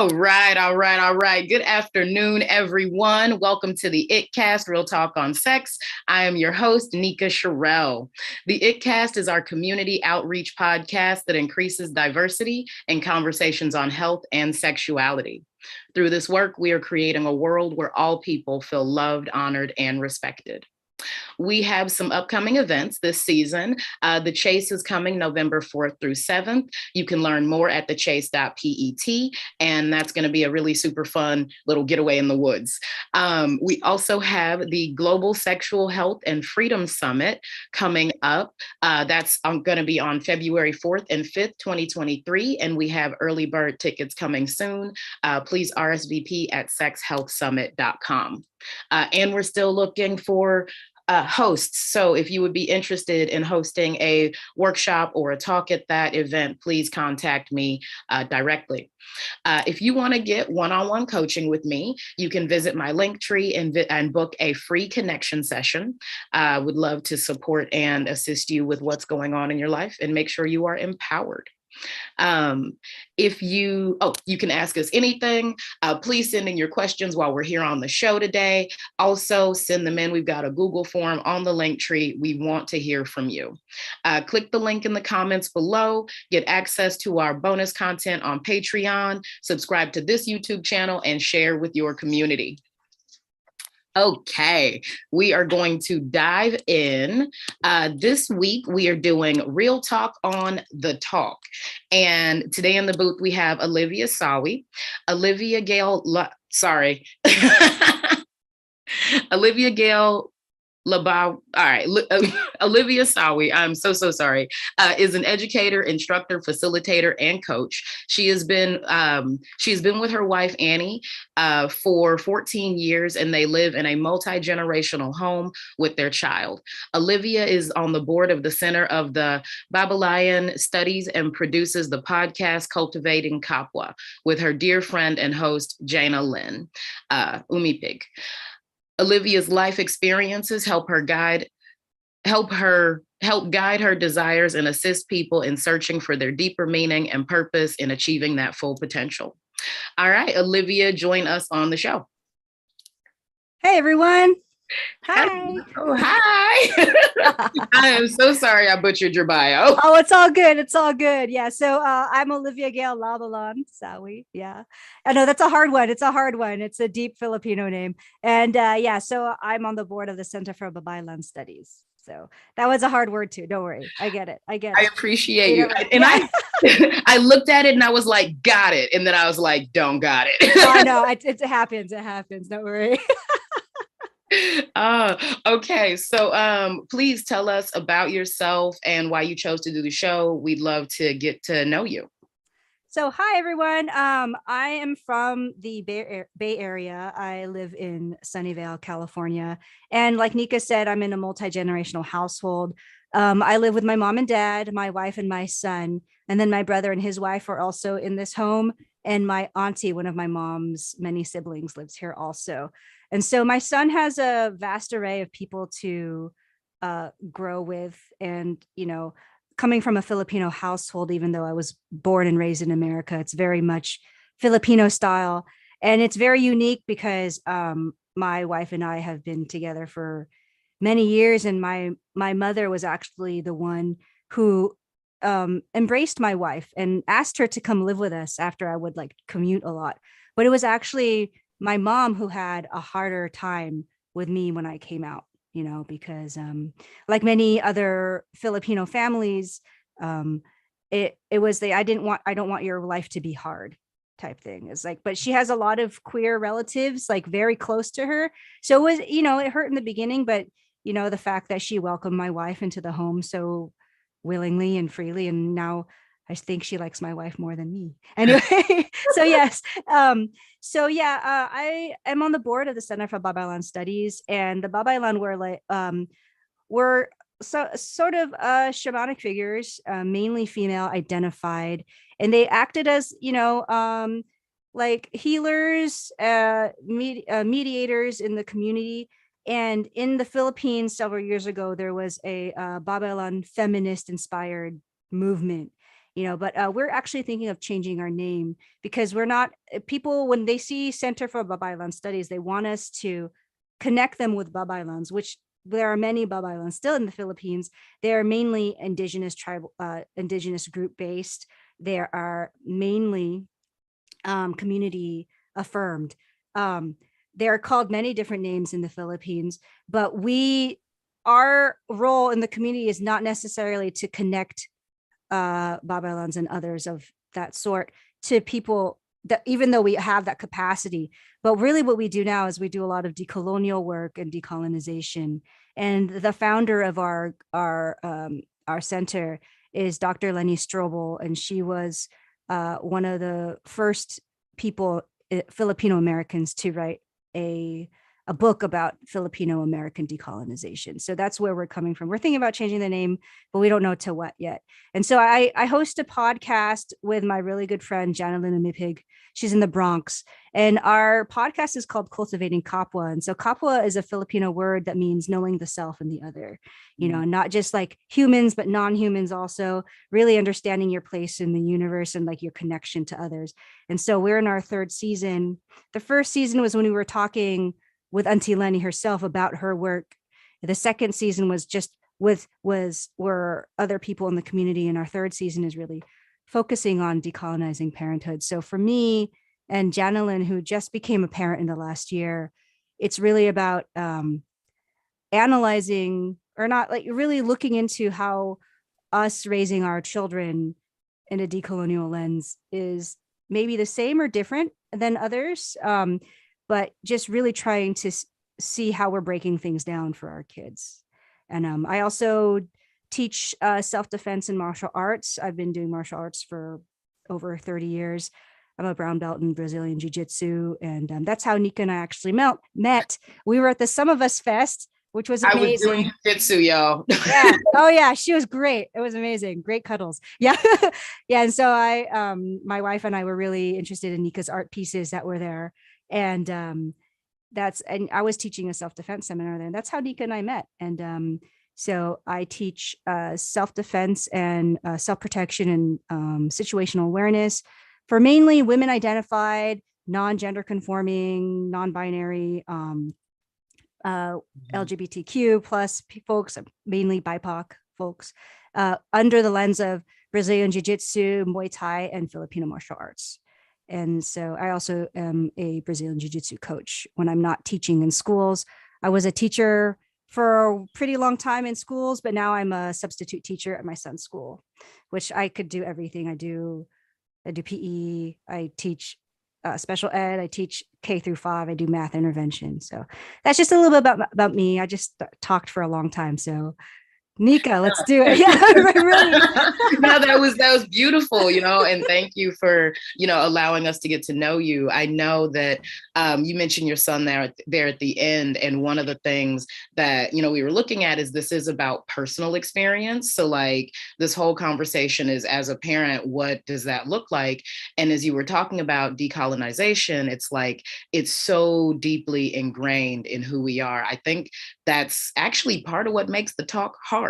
All right. Good afternoon, everyone. Welcome to the ItCast, Real Talk on Sex. I am your host, Nika Sherrell. The ItCast is our community outreach podcast that increases diversity and conversations on health and sexuality. Through this work, we are creating a world where all people feel loved, honored, and respected. We have some upcoming events this season. The Chase is coming November 4th through 7th. You can learn more at thechase.pet, and that's going to be a really super fun little getaway in the woods. We also have the Global Sexual Health and Freedom Summit coming up. That's going to be on February 4th and 5th, 2023, and we have early bird tickets coming soon. Please RSVP at sexhealthsummit.com. And we're still looking for hosts. So if you would be interested in hosting a workshop or a talk at that event, please contact me directly. If you want to get one-on-one coaching with me, you can visit my Linktree and book a free connection session. I would love to support and assist you with what's going on in your life and make sure you are empowered. You can ask us anything. Please send in your questions while we're here on the show today. Also send them in. We've got a Google form on the Linktree. We want to hear from you. Click the link in the comments below, get access to our bonus content on Patreon, subscribe to this YouTube channel, and share with your community. Okay, we are going to dive in. This week, we are doing Real Talk on the Talk. And today in the booth, we have Olivia Sawi, Olivia Gail Olivia Gail Olivia Sawi, I'm so sorry, is an educator, instructor, facilitator, and coach. She's been with her wife, Annie, for 14 years, and they live in a multi-generational home with their child. Olivia is on the board of the Center of the Babaylan Studies and produces the podcast Kultivating Kapwa with her dear friend and host, Jana Lynne Umipig. Olivia's life experiences help guide her desires and assist people in searching for their deeper meaning and purpose in achieving that full potential. All right, Olivia, join us on the show. Hey, everyone. Hi. Oh, hi. I am so sorry I butchered your bio. Oh, it's all good. It's all good. Yeah. So I'm Olivia Gail Labalan Sawi. Yeah. I know that's a hard one. It's a hard one. It's a deep Filipino name. And so I'm on the board of the Center for Babaylan Studies. So that was a hard word too. Don't worry. I get it. I appreciate you. And I looked at it and I was like, got it. And then I was like, don't got it. Oh, no, it happens. It happens. Don't worry. Okay. So please tell us about yourself and why you chose to do the show. We'd love to get to know you. So hi, everyone. I am from the Bay Area. I live in Sunnyvale, California. And like Nika said, I'm in a multi-generational household. I live with my mom and dad, my wife and my son. And then my brother and his wife are also in this home. And my auntie, one of my mom's many siblings, lives here also. And so my son has a vast array of people to grow with. And, coming from a Filipino household, even though I was born and raised in America, it's very much Filipino style. And it's very unique because my wife and I have been together for many years. And my mother was actually the one who embraced my wife and asked her to come live with us after I would commute a lot. But it was actually my mom who had a harder time with me when I came out, because like many other Filipino families, it was I don't want your life to be hard type thing. It's but she has a lot of queer relatives, very close to her. So it was, it hurt in the beginning, but the fact that she welcomed my wife into the home so willingly and freely, and now I think she likes my wife more than me. Anyway, so yes. I am on the board of the Center for Babaylan Studies, and the Babaylan were sort of shamanic figures, mainly female identified, and they acted as, healers, mediators in the community. And in the Philippines several years ago, there was a Babaylan feminist inspired movement. but we're actually thinking of changing our name because we're not people when they see Center for Babaylan Studies, they want us to connect them with Babaylans, which there are many Babaylans still in the Philippines. They are mainly indigenous tribal, indigenous group based. They are mainly community affirmed. They're called many different names in the Philippines, but our role in the community is not necessarily to connect Babaylans and others of that sort to people that even though we have that capacity, but really what we do now is we do a lot of decolonial work and decolonization. And the founder of our center is Dr. Lenny Strobel, and she was one of the first people, Filipino Americans, to write a book about Filipino American decolonization. So that's where we're coming from. We're thinking about changing the name, but we don't know to what yet. And so I host a podcast with my really good friend, Jana Lynne Umipig. She's in the Bronx. And our podcast is called Kultivating Kapwa. And so Kapwa is a Filipino word that means knowing the self and the other, not just like humans, but non-humans also, really understanding your place in the universe and like your connection to others. And so we're in our third season. The first season was when we were talking with Auntie Lenny herself about her work. The second season was just were other people in the community, and our third season is really focusing on decolonizing parenthood. So for me and Jana Lynne, who just became a parent in the last year, it's really about analyzing, or not, like really looking into how us raising our children in a decolonial lens is maybe the same or different than others. But just really trying to see how we're breaking things down for our kids. And I also teach self-defense and martial arts. I've been doing martial arts for over 30 years. I'm a brown belt in Brazilian Jiu-Jitsu. And that's how Nika and I actually met. We were at the Some of Us Fest, which was amazing. I was doing Jiu-Jitsu, y'all. Yeah. Oh yeah. She was great. It was amazing. Great cuddles. Yeah. Yeah. And so my wife and I were really interested in Nika's art pieces that were there. And and I was teaching a self-defense seminar there, and that's how Nika and I met. And so I teach self-defense and self-protection and situational awareness for mainly women identified, non-gender conforming, non-binary, LGBTQ plus folks, mainly BIPOC folks, under the lens of Brazilian Jiu-Jitsu, Muay Thai, and Filipino martial arts. And so I also am a Brazilian Jiu-Jitsu coach when I'm not teaching in schools. I was a teacher for a pretty long time in schools, but now I'm a substitute teacher at my son's school, which I could do everything. I do PE, I teach special ed, I teach K through 5, I do math intervention. So that's just a little bit about me. I just talked for a long time. So Nika, let's do it. Yeah, really. No, that was beautiful, and thank you for, allowing us to get to know you. I know that you mentioned your son there at the end. And one of the things that, we were looking at is this is about personal experience. So like this whole conversation is, as a parent, what does that look like? And as you were talking about decolonization, it's like, it's so deeply ingrained in who we are. I think that's actually part of what makes the talk hard.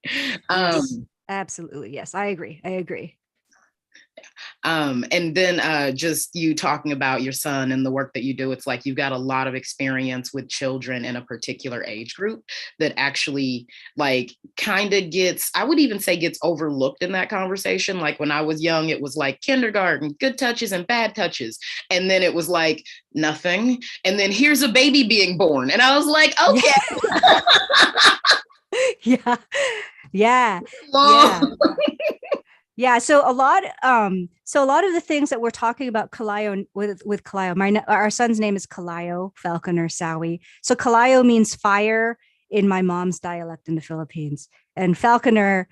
Yes, absolutely. Yes, I agree. And then just you talking about your son and the work that you do, it's like you've got a lot of experience with children in a particular age group that actually like kind of I would even say gets overlooked in that conversation. Like when I was young, it was like kindergarten, good touches and bad touches. And then it was like nothing. And then here's a baby being born. And I was like, okay. Yeah. So a lot of the things that we're talking about Kalayo with Kalayo, our son's name is Kalayo Falconer Sawi. So Kalayo means fire in my mom's dialect in the Philippines, and Falconer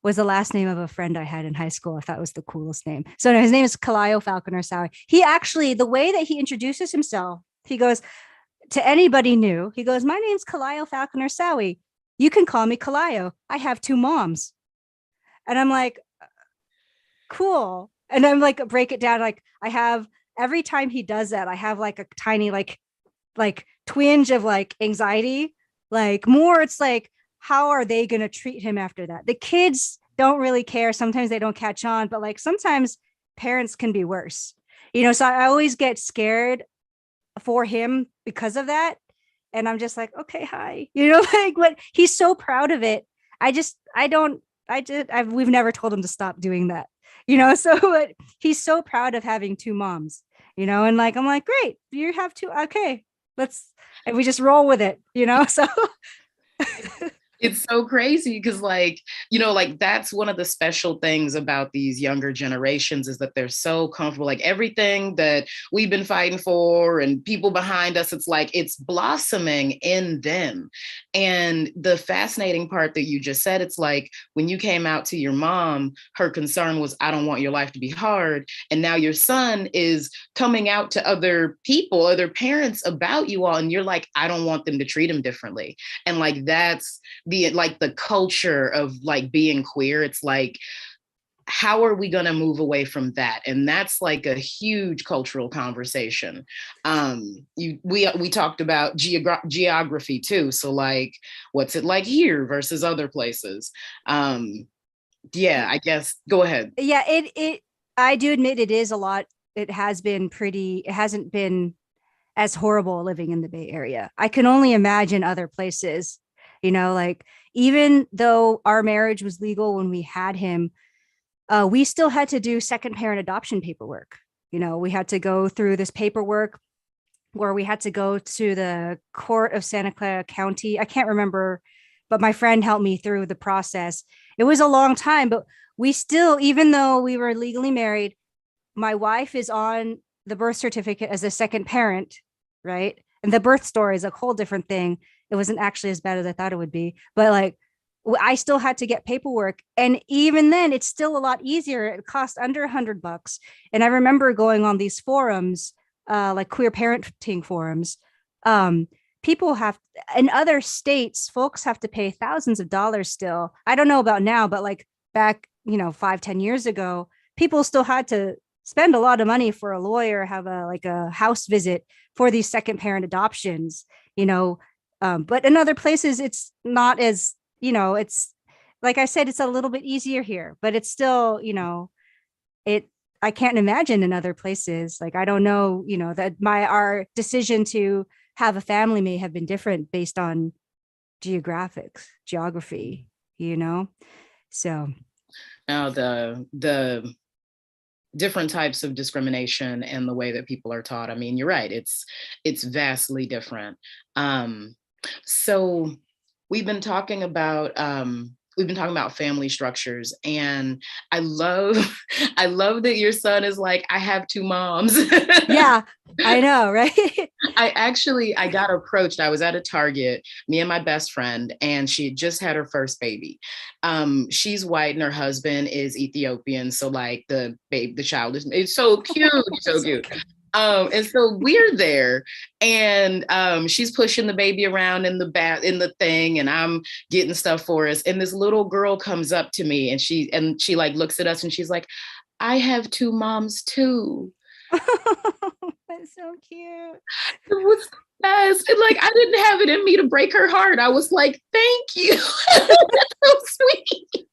was the last name of a friend I had in high school. I thought it was the coolest name. So no, his name is Kalayo Falconer Sawi. He actually, the way that he introduces himself, he goes to anybody new, he goes, "My name's Kalayo Falconer Sawi. You can call me Kalayo. I have 2 moms." And I'm like, cool. And I'm like, break it down. Like I have, every time he does that, I have like a tiny, like twinge of like anxiety, like more. It's like, how are they going to treat him after that? The kids don't really care. Sometimes they don't catch on, but like sometimes parents can be worse, so I always get scared for him because of that. And I'm just like, okay, hi, like, but he's so proud of it. We've never told him to stop doing that, so but he's so proud of having two moms, and like, I'm like, great, you have two. Okay, and we just roll with it, so. It's so crazy because like, like that's one of the special things about these younger generations is that they're so comfortable. Like everything that we've been fighting for and people behind us, it's like it's blossoming in them. And the fascinating part that you just said, it's like when you came out to your mom, her concern was, I don't want your life to be hard. And now your son is coming out to other people, other parents about you all. And you're like, I don't want them to treat him differently. And like, that's the culture of like being queer. It's like, how are we going to move away from that? And that's like a huge cultural conversation. We talked about geography too. So like, what's it like here versus other places? Yeah, I guess go ahead. Yeah, I do admit it is a lot. It hasn't been as horrible living in the Bay Area. I can only imagine other places, like even though our marriage was legal when we had him, we still had to do second parent adoption paperwork. We had to go through this paperwork where we had to go to the court of Santa Clara County. I can't remember, but my friend helped me through the process. It was a long time, but we still, even though we were legally married, my wife is on the birth certificate as a second parent, right? And the birth story is a whole different thing. It wasn't actually as bad as I thought it would be, but like I still had to get paperwork. And even then it's still a lot easier. It cost under $100. And I remember going on these forums, like queer parenting forums. People have, in other states, folks have to pay thousands of dollars still. I don't know about now, but like back, 5-10 years ago, people still had to spend a lot of money for a lawyer, have a house visit for these second parent adoptions, but in other places, it's not as, it's like I said, it's a little bit easier here, but it's still, I can't imagine in other places. Like, I don't know, that our decision to have a family may have been different based on geography, so. Now the different types of discrimination and the way that people are taught. I mean, you're right. It's vastly different. So we've been talking about family structures, and I love that your son is like, I have two moms. Yeah, I know, right? I got approached. I was at a Target, me and my best friend, and she had just had her first baby. She's white and her husband is Ethiopian. So like the child it's so cute, so cute. And so we're there, and she's pushing the baby around in the thing, and I'm getting stuff for us. And this little girl comes up to me, and she like looks at us, and she's like, I have two moms too. That's so cute. It was the best. And like, I didn't have it in me to break her heart. I was like, thank you. That's so sweet.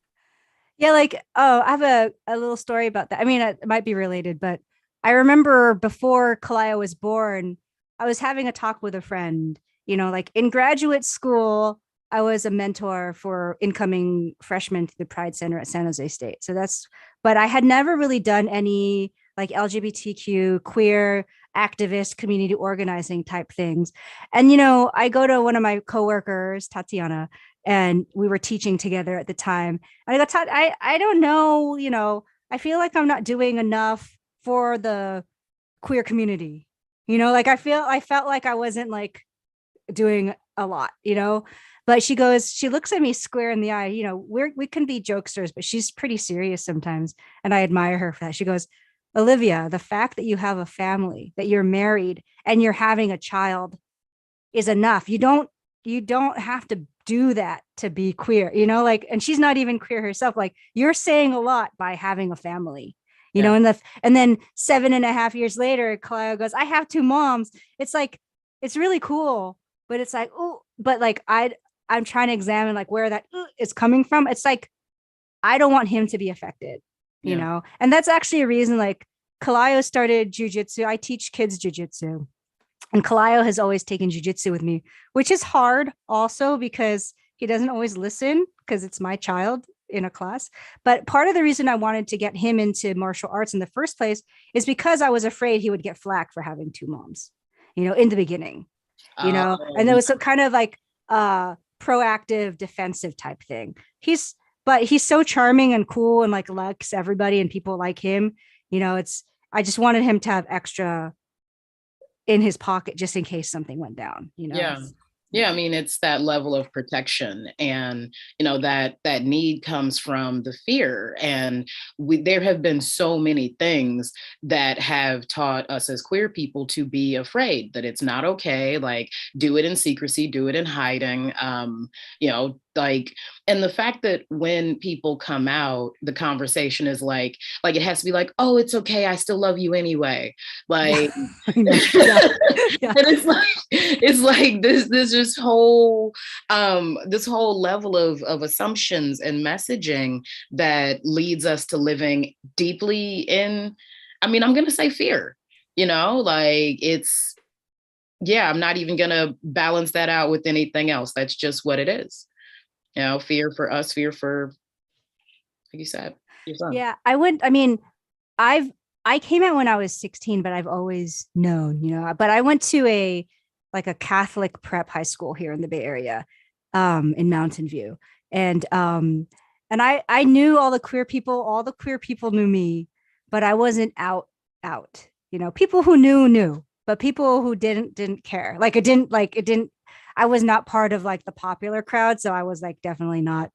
Yeah, like, I have a little story about that. I mean, it might be related, but I remember before Kalaya was born, I was having a talk with a friend, like in graduate school, I was a mentor for incoming freshmen to the Pride Center at San Jose State. But I had never really done any like LGBTQ queer activist community organizing type things. And, I go to one of my coworkers, Tatiana, and we were teaching together at the time. And I go, Tat, I don't know, I feel like I'm not doing enough for the queer community. Like I felt like I wasn't like doing a lot, but she looks at me square in the eye. We can be jokesters, but she's pretty serious sometimes. And I admire her for that. She goes, Olivia, the fact that you have a family, that you're married and you're having a child is enough. You don't have to do that to be queer, like, and she's not even queer herself. Like, you're saying a lot by having a family, and then 7.5 years later, Kalaya goes, I have two moms. It's like, it's really cool, but it's like, oh, but like, I'm trying to examine like where that is coming from. It's like, I don't want him to be affected, you know? And that's actually a reason like Kalayo started jujitsu. I teach kids jujitsu. And Kalayo has always taken jujitsu with me, which is hard also because he doesn't always listen because it's my child in a class. But part of the reason I wanted to get him into martial arts in the first place is because I was afraid he would get flack for having two moms, you know, in the beginning, you know, and there was some kind of like proactive defensive type thing. But he's so charming and cool and like likes everybody and people like him, you know, I just wanted him to have extra in his pocket just in case something went down, you know? Yeah, I mean, it's that level of protection, and you know that need comes from the fear. And there have been so many things that have taught us as queer people to be afraid that it's not okay. Like, do it in secrecy, do it in hiding. You know, like, and the fact that when people come out, the conversation is like it has to be like, oh, it's okay, I still love you anyway. Like, yeah. And it's like this just whole this whole level of assumptions and messaging that leads us to living deeply in, I mean, I'm gonna say fear, you know, like it's, yeah, I'm not even gonna balance that out with anything else. That's just what it is. You know, fear for us, fear for, like you said, your son. Yeah, I came out when I was 16, but I've always known, you know, but I went to a Catholic prep high school here in the Bay Area, in Mountain View. And I knew all the queer people knew me, but I wasn't out, you know, people who knew, but people who didn't care. I was not part of like the popular crowd. So I was like, definitely not,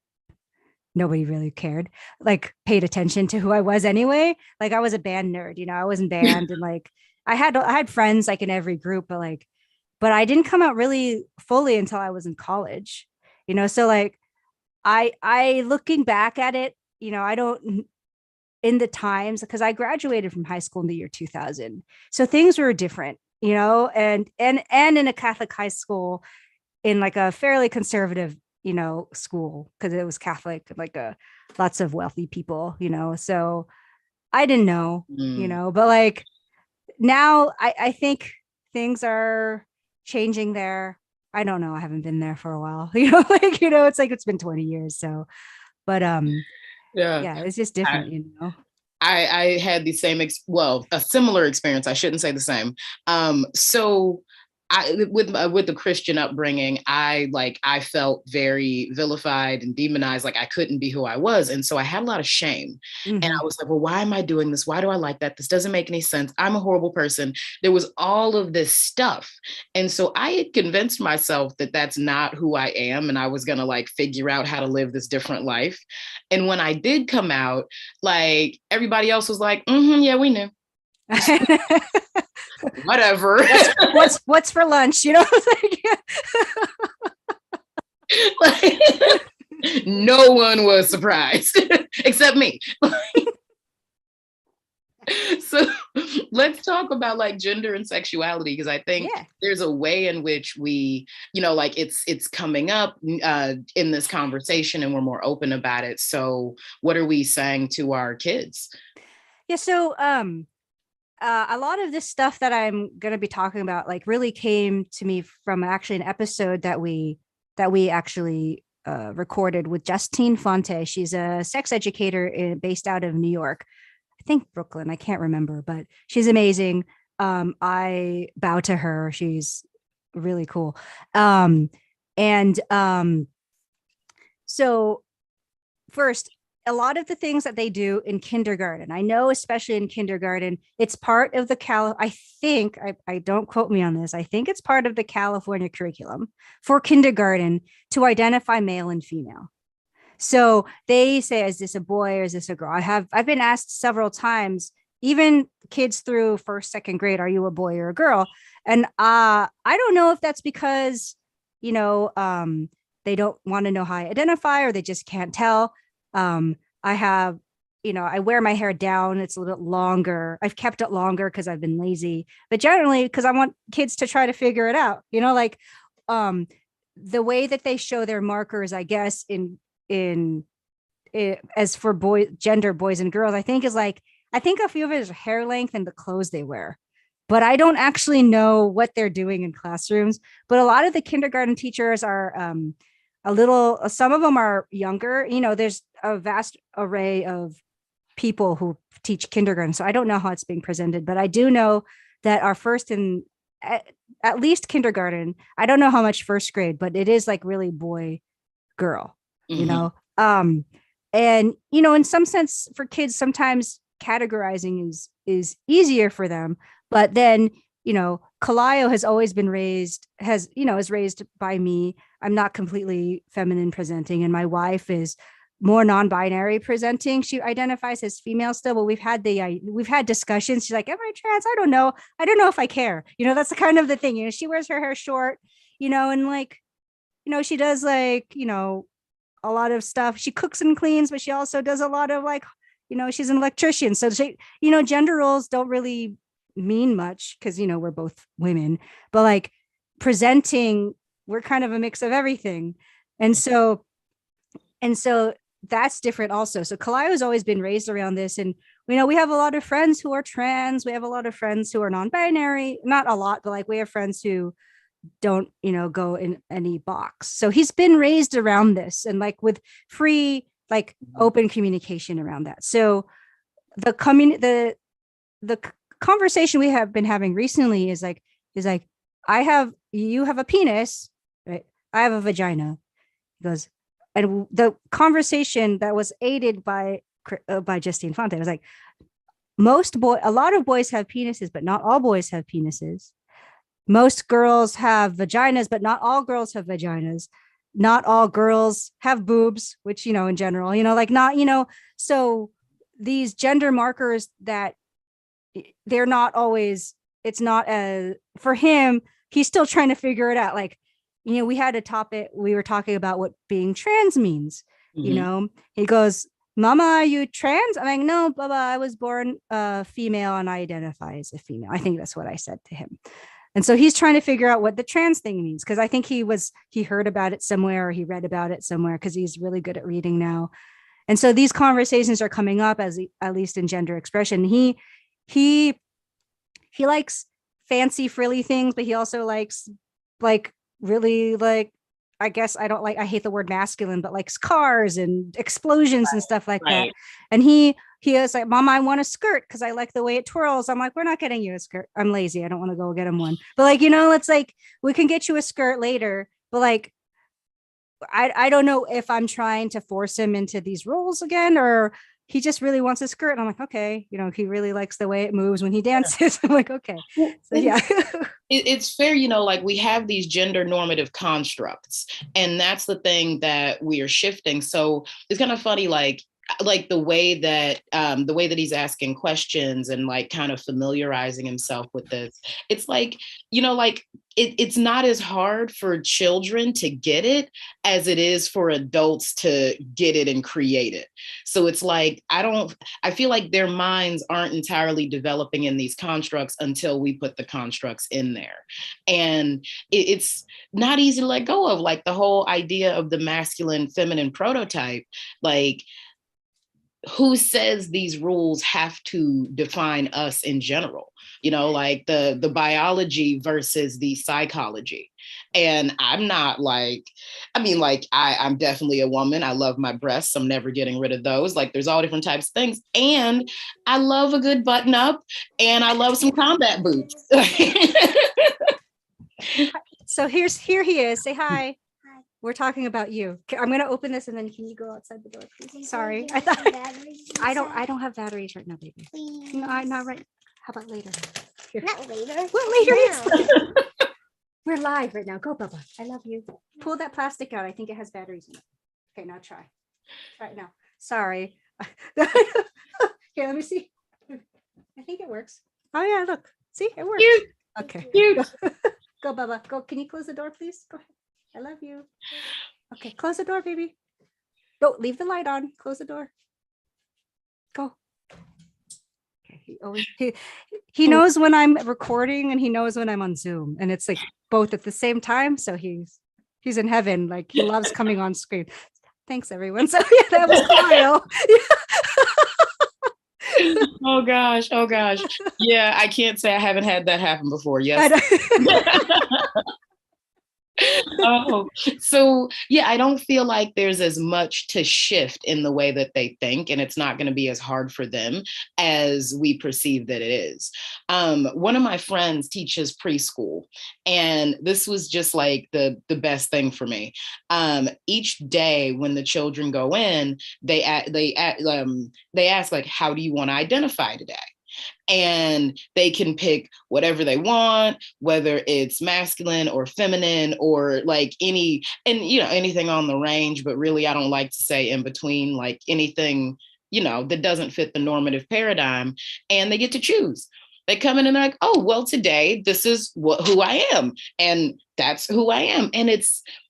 nobody really cared, like paid attention to who I was anyway. Like I was a band nerd, you know, I was in band and like I had friends like in every group, but I didn't come out really fully until I was in college, you know? So like I looking back at it, you know, I don't in the times because I graduated from high school in the year 2000. So things were different, you know, and in a Catholic high school in like a fairly conservative, you know, school because it was Catholic, like lots of wealthy people, you know. So I didn't know, you know, but like now I think things are changing there. I don't know. I haven't been there for a while, you know, like, you know, it's like it's been 20 years. So, but yeah, it's just different, you know. I had the same, a similar experience. I shouldn't say the same. So with the Christian upbringing, I felt very vilified and demonized. Like I couldn't be who I was. And so I had a lot of shame. And I was like, well, why am I doing this? Why do I like that? This doesn't make any sense. I'm a horrible person. There was all of this stuff. And so I had convinced myself that that's not who I am. And I was going to like figure out how to live this different life. And when I did come out, like everybody else was like, yeah, we knew. Whatever. What's for lunch, you know? Like, no one was surprised except me. So let's talk about like gender and sexuality, because I think there's a way in which we, you know, like it's coming up in this conversation and we're more open about it. So what are we saying to our kids? Yeah, so a lot of this stuff that I'm going to be talking about like really came to me from actually an episode that we actually recorded with Justine Fonte. She's a sex educator based out of New York. I think Brooklyn. I can't remember, but she's amazing. I bow to her. She's really cool. So first, a lot of the things that they do in kindergarten, I know, especially in kindergarten, it's part of the I don't quote me on this. I think it's part of the California curriculum for kindergarten to identify male and female. So they say, is this a boy or is this a girl? I've been asked several times, even kids through first, second grade, are you a boy or a girl? And I don't know if that's because, you know, they don't want to know how I identify or they just can't tell. I have, you know, I wear my hair down. It's a little bit longer. I've kept it longer because I've been lazy, but generally because I want kids to try to figure it out, you know, like, the way that they show their markers, I guess, in as for gender, boys and girls, I think a few of it is hair length and the clothes they wear. But I don't actually know what they're doing in classrooms. But a lot of the kindergarten teachers are some of them are younger. There's a vast array of people who teach kindergarten. So I don't know how it's being presented, but I do know that our first and at least kindergarten, I don't know how much first grade, but it is like really boy, girl, and, in some sense for kids, sometimes categorizing is easier for them. But then, Kaleo has always been raised by me. I'm not completely feminine presenting, and my wife is more non-binary presenting. She identifies as female still, but we've had discussions. She's like, am I trans? I don't know if I care. That's the kind of the thing. She wears her hair short, and like, she does like, a lot of stuff. She cooks and cleans, but she also does a lot of like, she's an electrician. So she, gender roles don't really mean much because, we're both women, but like presenting, we're kind of a mix of everything. And so that's different also. So Kaleo has always been raised around this. And, we have a lot of friends who are trans. We have a lot of friends who are non-binary, not a lot, but like we have friends who don't, go in any box. So he's been raised around this and like with free, like open communication around that. So the conversation we have been having recently is like, you have a penis, right? I have a vagina. He goes, and the conversation that was aided by Justine Fonte was like, a lot of boys have penises, but not all boys have penises. Most girls have vaginas, but not all girls have vaginas. Not all girls have boobs, which, in general, like not, so these gender markers that they're not always, it's not for him, he's still trying to figure it out. Like, we had a topic, we were talking about what being trans means, he goes, Mama, are you trans? I'm like, no, Baba, I was born female and I identify as a female. I think that's what I said to him. And so he's trying to figure out what the trans thing means. Cause I think he heard about it somewhere or he read about it somewhere because he's really good at reading now. And so these conversations are coming up at least in gender expression. He likes fancy frilly things, but he also likes like really like, I guess I hate the word masculine, but like cars and explosions and stuff like that. And he is like, Mom, I want a skirt because I like the way it twirls. I'm like, we're not getting you a skirt. I'm lazy. I don't want to go get him one. But like, it's like, we can get you a skirt later. But like, I don't know if I'm trying to force him into these roles again, or he just really wants a skirt. And I'm like, okay, he really likes the way it moves when he dances. I'm like, okay. So, yeah. It's fair, like we have these gender normative constructs, and that's the thing that we are shifting. So it's kind of funny, like the way that he's asking questions and like kind of familiarizing himself with this. It's like, it's not as hard for children to get it as it is for adults to get it and create it. So it's like, I feel like their minds aren't entirely developing in these constructs until we put the constructs in there. And it's not easy to let go of, like the whole idea of the masculine feminine prototype. Like, who says these rules have to define us in general? Like the biology versus the psychology. And I'm not like, I'm definitely a woman. I love my breasts. I'm never getting rid of those. Like there's all different types of things. And I love a good button up and I love some combat boots. So here he is. Say hi. We're talking about you. I'm going to open this and then can you go outside the door, please? Sorry. I thought I don't have batteries right now, baby. Please. No, not right. How about later? Here. Not later. Well, later. We're live right now. Go, Bubba. I love you. Pull that plastic out. I think it has batteries in it. Okay, now try. Try it now. Sorry. Here, let me see. I think it works. Oh yeah, look. See, it works. Cute. Okay. Cute. Go, Bubba. Go. Can you close the door, please? Go ahead. I love you. Okay, close the door, baby. Don't leave the light on. Close the door. Go. Okay, he knows when I'm recording and he knows when I'm on Zoom, and it's like both at the same time. So he's in heaven. Like he loves coming on screen. Thanks, everyone. So yeah, that was Kyle. Oh gosh. Oh gosh. Yeah, I can't say I haven't had that happen before. Yes. Oh, so yeah, I don't feel like there's as much to shift in the way that they think, and it's not going to be as hard for them as we perceive that it is. One of my friends teaches preschool, and this was just like the best thing for me. Each day when the children go in, they ask like, "How do you want to identify today?" And they can pick whatever they want, whether it's masculine or feminine or like any, and anything on the range, but really I don't like to say in between, like anything that doesn't fit the normative paradigm. And they get to choose. They come in and they're like, oh, well, today this is who I am, and that's who I am. And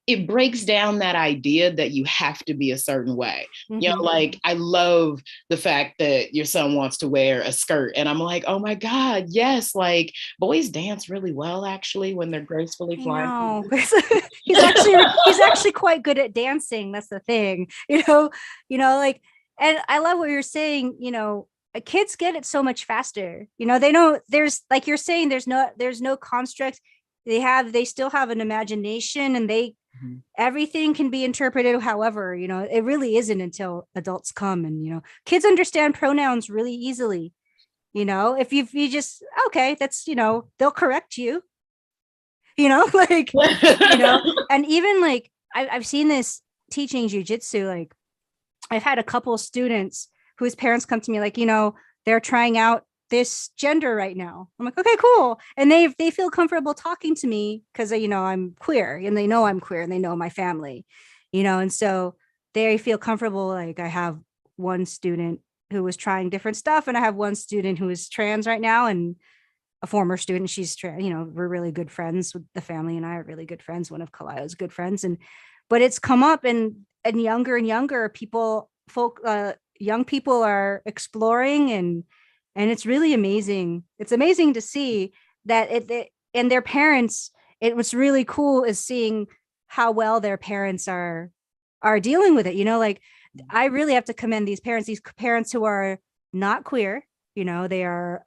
it breaks down that idea that you have to be a certain way. Mm-hmm. Like I love the fact that your son wants to wear a skirt, and I'm like, oh my God, yes. Like boys dance really well actually when they're gracefully flying. No, he's actually quite good at dancing. That's the thing, like, and I love what you're saying. Kids get it so much faster. They know there's, like you're saying, there's no construct. They still have an imagination, and everything can be interpreted however, it really isn't until adults come, and kids understand pronouns really easily. If you just, okay, that's, they'll correct you, like, and even like I've seen this teaching jujitsu. Like I've had a couple of students whose parents come to me like, they're trying out this gender right now. I'm like, okay, cool. And they feel comfortable talking to me because I'm queer, and they know I'm queer, and they know my family, and so they feel comfortable. Like I have one student who was trying different stuff, and I have one student who is trans right now, and a former student, she's trans. We're really good friends. With the family and I are really good friends. One of Kalaya's good friends. But it's come up, and younger people, young people are exploring, and it's really amazing. It's amazing to see that and their parents. It was really cool is seeing how well their parents are dealing with it. Like I really have to commend these parents who are not queer. They are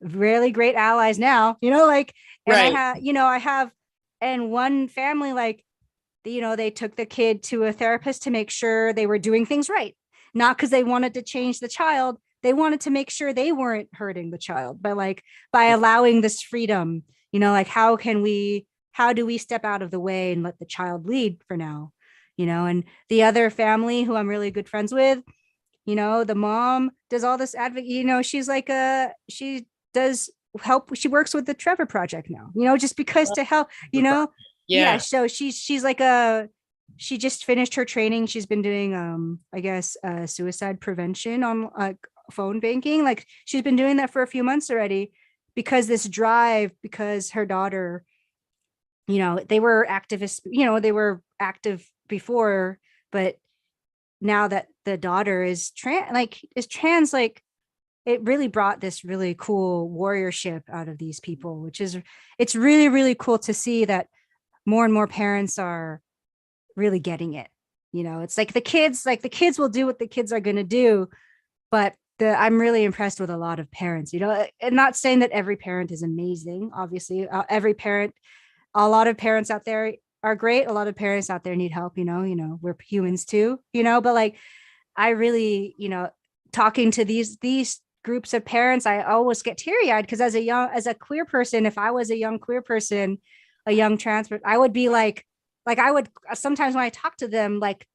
really great allies now. Like, and right. I have, and one family, like, they took the kid to a therapist to make sure they were doing things right, not because they wanted to change the child. They wanted to make sure they weren't hurting the child by allowing this freedom, like how do we step out of the way and let the child lead for now, and the other family who I'm really good friends with, the mom does all this advocate, she's like she does help. She works with the Trevor Project now, just because to help, yeah. So she's like she just finished her training. She's been doing, I guess, suicide prevention on phone banking. Like she's been doing that for a few months already because her daughter, they were activists, they were active before, but now that the daughter is trans, like it really brought this really cool warriorship out of these people, which is, it's really, really cool to see that more and more parents are really getting it. It's like the kids will do what the kids are going to do, but I'm really impressed with a lot of parents, and not saying that every parent is amazing. Obviously, a lot of parents out there are great. A lot of parents out there need help, we're humans too, but like, I really, talking to these groups of parents, I always get teary eyed because as a queer person, if I was a young queer person, a young trans person, I would be like I would sometimes when I talk to them, like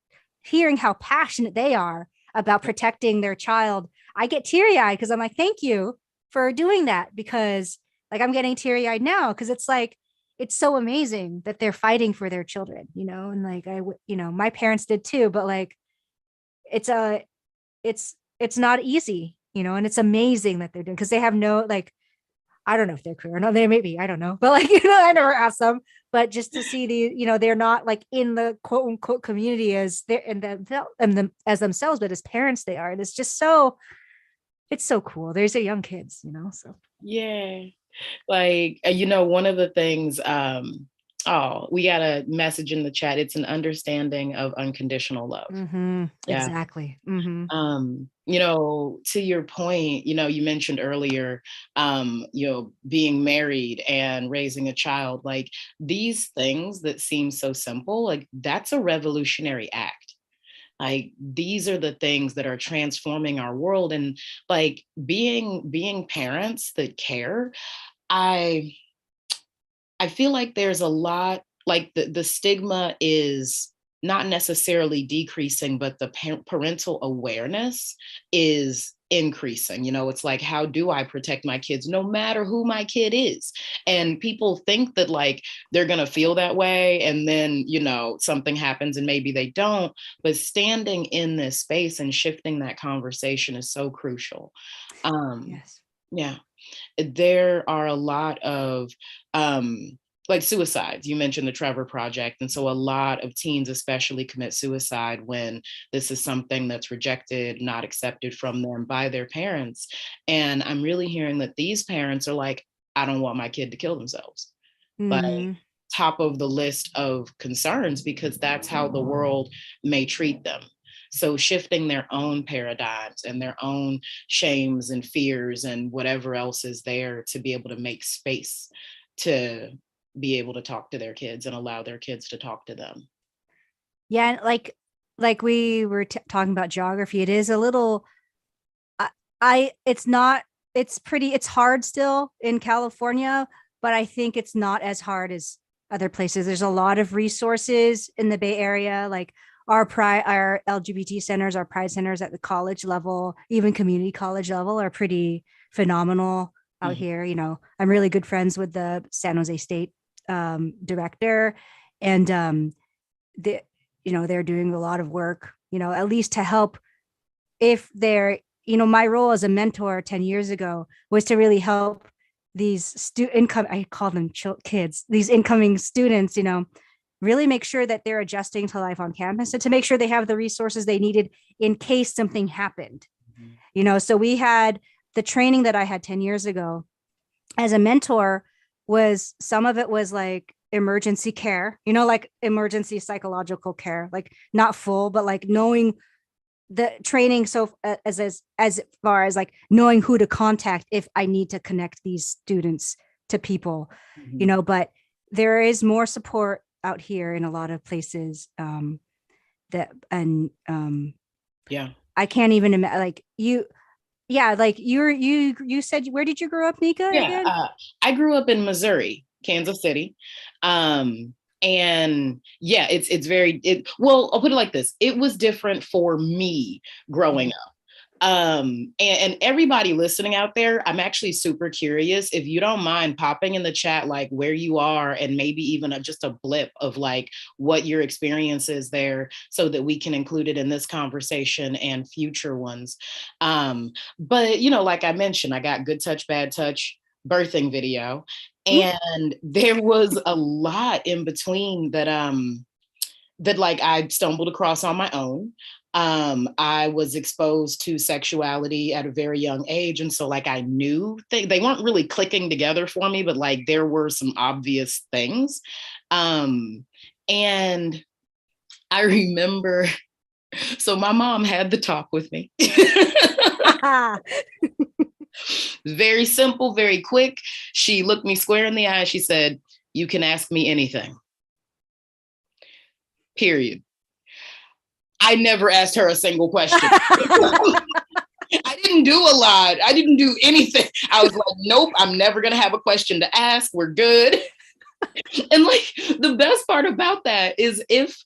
hearing how passionate they are about protecting their child, I get teary eyed because I'm like, thank you for doing that, because like I'm getting teary eyed now because it's like, it's so amazing that they're fighting for their children, and like my parents did too, but like it's not easy, and it's amazing that they're doing, because they have no, like, I don't know if they're queer or not. They maybe, I don't know, but like, I never asked them, but just to see they're not like in the quote unquote community as they're in them as themselves, but as parents they are. And it's just it's so cool. There's a young kids, so. Yeah. Like, one of the things, Oh, we got a message in the chat. It's an understanding of unconditional love. Mm-hmm. Yeah. Exactly. Mm-hmm. To your point, you mentioned earlier, being married and raising a child, like these things that seem so simple, like that's a revolutionary act. Like these are the things that are transforming our world. And like being parents that care, I feel like there's a lot, like the stigma is not necessarily decreasing, but the parental awareness is increasing. It's like, how do I protect my kids, no matter who my kid is? And people think that like they're going to feel that way. And then, something happens and maybe they don't. But standing in this space and shifting that conversation is so crucial. Yes. Yeah. There are a lot of like suicides. You mentioned the Trevor Project. And so a lot of teens especially commit suicide when this is something that's rejected, not accepted from them by their parents. And I'm really hearing that these parents are like, I don't want my kid to kill themselves. Like top of the list of concerns, because that's how the world may treat them. So shifting their own paradigms and their own shames and fears and whatever else is there to be able to make space to be able to talk to their kids and allow their kids to talk to them. Yeah, like we were talking about geography, it is a little it's hard still in California, but I think it's not as hard as other places. There's a lot of resources in the Bay Area, like our LGBT centers, our pride centers at the college level, even community college level, are pretty phenomenal out here. I'm really good friends with the San Jose State director, and they're doing a lot of work, at least to help. If they're, my role as a mentor 10 years ago was to really help these I call them kids, these incoming students, really make sure that they're adjusting to life on campus and to make sure they have the resources they needed in case something happened. So we had the training that I had 10 years ago as a mentor, was some of it was like emergency care, like emergency psychological care, like not full, but like knowing the training. So as far as like knowing who to contact if I need to connect these students to people, but there is more support out here in a lot of places. Yeah, I can't even imagine, like you said, where did you grow up, Nika? Yeah, I grew up in Missouri, Kansas City. And yeah, well, I'll put it like this. It was different for me growing up. And everybody listening out there, I'm actually super curious if you don't mind popping in the chat, like where you are, and maybe even just a blip of like what your experience is there, so that we can include it in this conversation and future ones. But like I mentioned, I got Good Touch, Bad Touch birthing video, and there was a lot in between that like I stumbled across on my own. I was exposed to sexuality at a very young age. And so like I knew they weren't really clicking together for me, but like there were some obvious things. And I remember, so my mom had the talk with me. Very simple, very quick. She looked me square in the eye. She said, "You can ask me anything." Period. I never asked her a single question. I didn't do a lot. I didn't do anything. I was like, nope, I'm never going to have a question to ask. We're good. And like the best part about that is if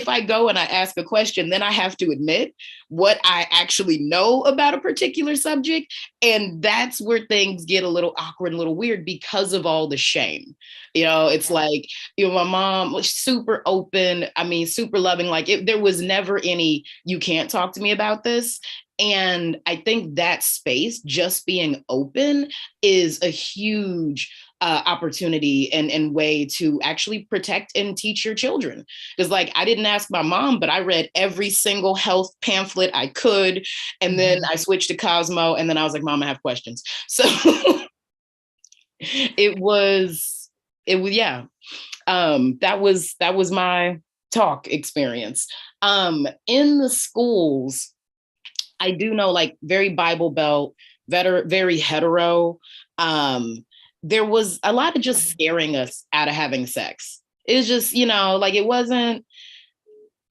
I go and I ask a question, then I have to admit what I actually know about a particular subject. And that's where things get a little awkward, a little weird because of all the shame. It's like, my mom was super open. I mean, super loving. Like there was never any, you can't talk to me about this. And I think that space, just being open, is a huge opportunity and way to actually protect and teach your children. Because like, I didn't ask my mom, but I read every single health pamphlet I could. And then I switched to Cosmo, and then I was like, Mom, I have questions. So it was, yeah. That was my talk experience. In the schools, I do know, like, very Bible Belt, very hetero. There was a lot of just scaring us out of having sex. It's just, like, it wasn't,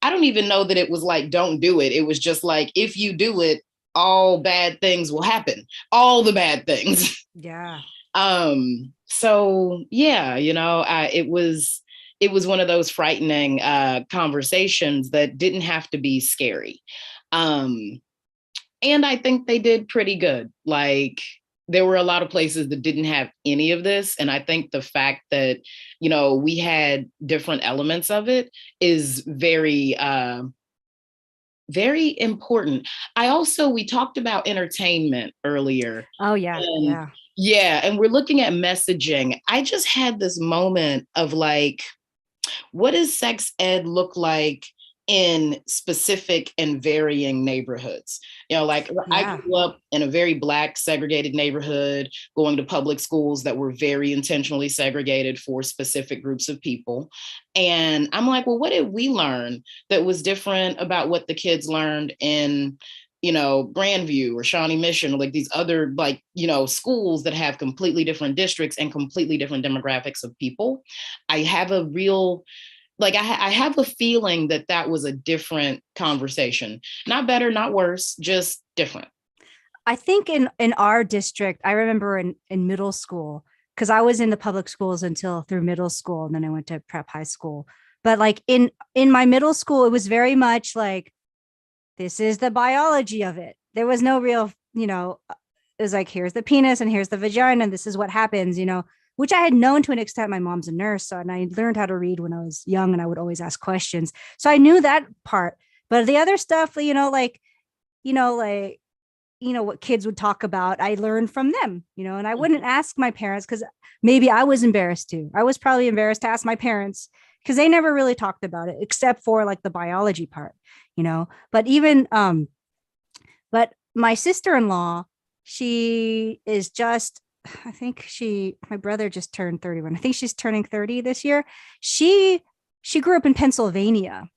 I don't even know that it was like, don't do it. It was just like, if you do it, all bad things will happen. All the bad things. Yeah. So yeah, it was one of those frightening conversations that didn't have to be scary. And I think they did pretty good. Like, there were a lot of places that didn't have any of this. And I think the fact that, we had different elements of it is very, very important. We talked about entertainment earlier. Oh, yeah. And yeah. And we're looking at messaging. I just had this moment of like, what does sex ed look like in specific and varying neighborhoods? I grew up in a very Black segregated neighborhood, going to public schools that were very intentionally segregated for specific groups of people. And I'm like, well, what did we learn that was different about what the kids learned in Grandview or Shawnee Mission, or like these other schools that have completely different districts and completely different demographics of people? I have a real, I have a feeling that was a different conversation. Not better, not worse, just different. I think in our district, I remember in middle school, because I was in the public schools through middle school, and then I went to prep high school. But like in my middle school, it was very much like, this is the biology of it. There was no real, it was like, here's the penis and here's the vagina, and this is what happens, which I had known to an extent. My mom's a nurse, so, and I learned how to read when I was young, and I would always ask questions. So I knew that part. But the other stuff, what kids would talk about, I learned from them, and I wouldn't ask my parents, because maybe I was embarrassed too. I was probably embarrassed to ask my parents, because they never really talked about it except for like the biology part, but even, but my sister-in-law, she is just, my brother just turned 31. I think she's turning 30 this year. She grew up in Pennsylvania.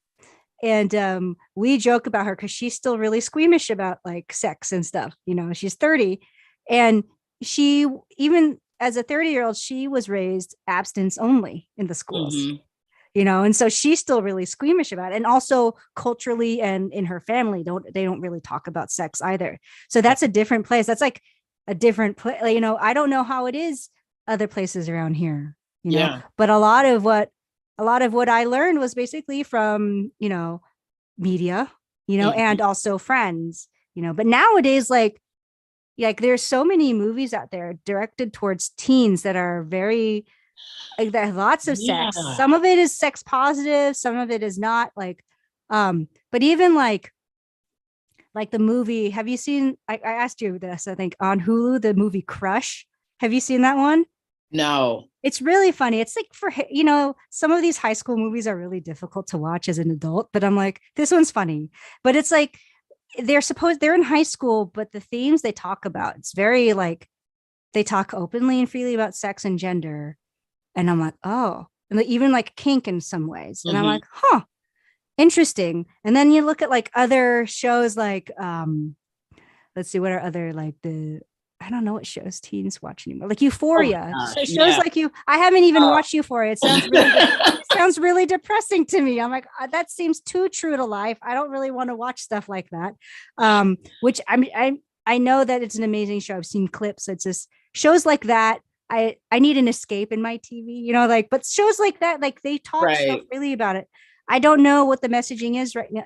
And we joke about her because she's still really squeamish about like sex and stuff. She's 30. And she, even as a 30-year-old, she was raised abstinence only in the schools. Mm-hmm. And so she's still really squeamish about it. And also culturally and in her family, they don't really talk about sex either. So that's a different place. That's like a different place. I don't know how it is other places around here, but a lot of what I learned was basically from, media, mm-hmm. and also friends, but nowadays, like there's so many movies out there directed towards teens that are very, like, there are lots of sex. Some of it is sex positive, some of it is not, but even like the movie, have you seen, I asked you this, I think, on Hulu, the movie Crush. Have you seen that one? No. It's really funny. It's like, for, some of these high school movies are really difficult to watch as an adult, but I'm like, this one's funny. But it's like, they're in high school, but the themes they talk about, it's very like, they talk openly and freely about sex and gender. And I'm like, oh, and even like kink in some ways. And mm-hmm. I'm like, huh, interesting. And then you look at like other shows, like, let's see, what are other, like, I don't know what shows teens watch anymore. Like Euphoria. So shows like I haven't even watched Euphoria. It sounds really, it sounds really depressing to me. I'm like, that seems too true to life. I don't really want to watch stuff like that. Which I know that it's an amazing show. I've seen clips. It's just shows like that. I need an escape in my TV, but shows like that, like they talk stuff really about it. I don't know what the messaging is right now,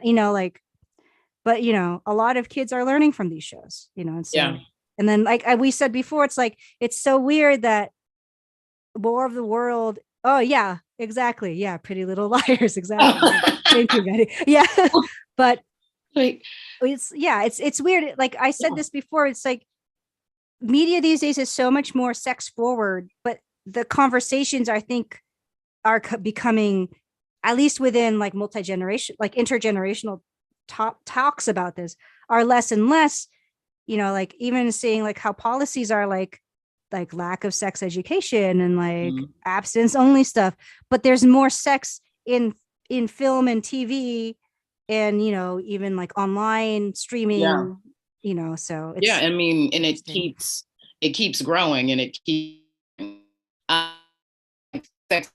but a lot of kids are learning from these shows, and so, and then like we said before, it's like, it's so weird that more of the world. Oh yeah, exactly. Yeah. Pretty Little Liars. Exactly. Thank you, Betty. Yeah. But it's weird. Like I said this before, it's like, media these days is so much more sex forward, but the conversations, I think, are becoming, at least within like multi-generation, like intergenerational talks about this, are less and less, like even seeing like how policies are like like lack of sex education and like abstinence only stuff, but there's more sex in film and TV and, you know, even like online streaming, you know, so it's, I mean, and it keeps growing, and it keeps sex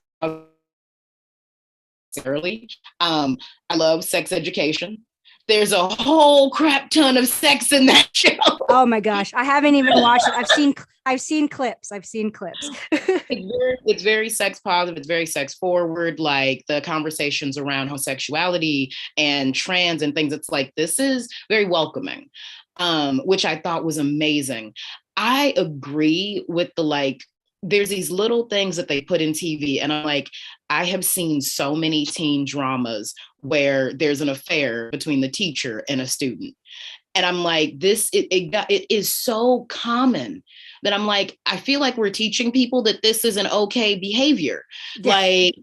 early. I love sex education. There's a whole crap ton of sex in that show. Oh my gosh, I haven't even watched it. I've seen clips. It's very sex positive. It's very sex forward. Like the conversations around homosexuality and trans and things. It's like, this is very welcoming, which I thought was amazing. I agree with the like, there's these little things that they put in TV, and I'm like, I have seen so many teen dramas where there's an affair between the teacher and a student. And I'm like, it is so common that I'm like, I feel like we're teaching people that this is an okay behavior. Yeah. Like,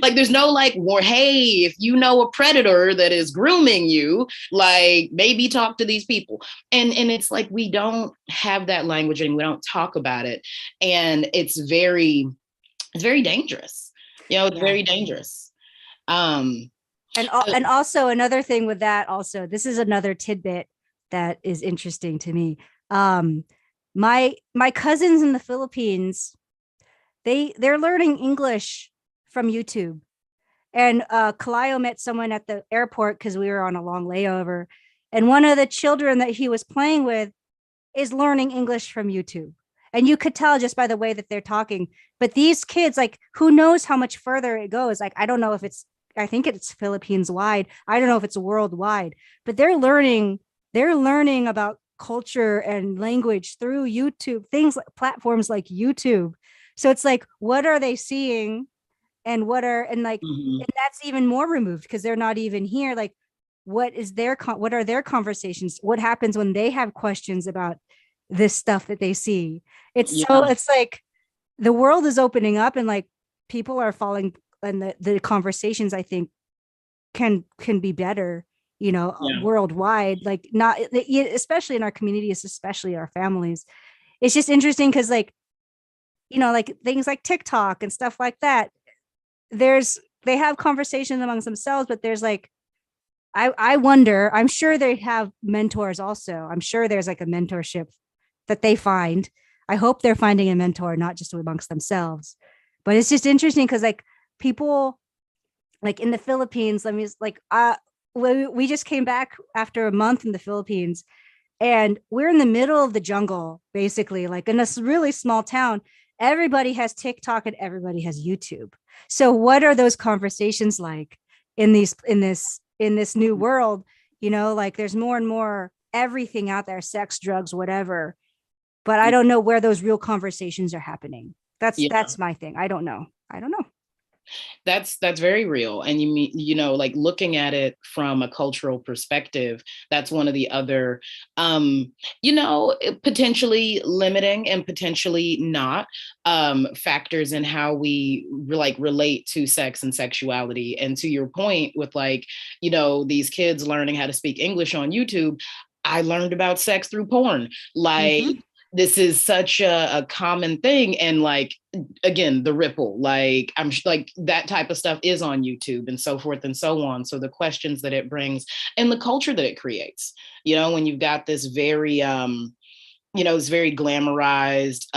like there's no like, well, hey, if you know a predator that is grooming you, like maybe talk to these people. And it's like, we don't have that language and we don't talk about it. And it's very dangerous. You know, it's very dangerous. And also another thing with that, also, this is another tidbit that is interesting to me. My cousins in the Philippines, they're learning English from YouTube. And Kalayo met someone at the airport because we were on a long layover. And one of the children that he was playing with is learning English from YouTube. And you could tell just by the way that they're talking. But these kids, like, who knows how much further it goes? Like, I don't know if I think it's Philippines wide. I don't know if it's worldwide, but they're learning about culture and language through YouTube, things like platforms like YouTube. So it's like, what are they seeing? And and that's even more removed because they're not even here. Like, what are their conversations? What happens when they have questions about this stuff that they see? It's like the world is opening up and like people are falling, and the conversations I think can be better, you know, worldwide, like not, especially in our communities, especially our families. It's just interesting because like, you know, like things like TikTok and stuff like that, they have conversations amongst themselves, but there's like, I wonder, I'm sure they have mentors also. I'm sure there's like a mentorship that they find. I hope they're finding a mentor, not just amongst themselves. But it's just interesting because like people like in the Philippines, we just came back after a month in the Philippines, and we're in the middle of the jungle, basically, like in this really small town. Everybody has TikTok and everybody has YouTube. So what are those conversations like in this new world? You know, like there's more and more everything out there, sex, drugs, whatever. But I don't know where those real conversations are happening. That's my thing. I don't know. That's very real. And you know, like looking at it from a cultural perspective, that's one of the other, you know, potentially limiting and potentially not factors in how we relate to sex and sexuality. And to your point with like, you know, these kids learning how to speak English on YouTube, I learned about sex through porn. Like, this is such a common thing. And like, again, the ripple, like I'm like that type of stuff is on YouTube and so forth and so on. So the questions that it brings and the culture that it creates, you know, when you've got this very, you know, it's very glamorized,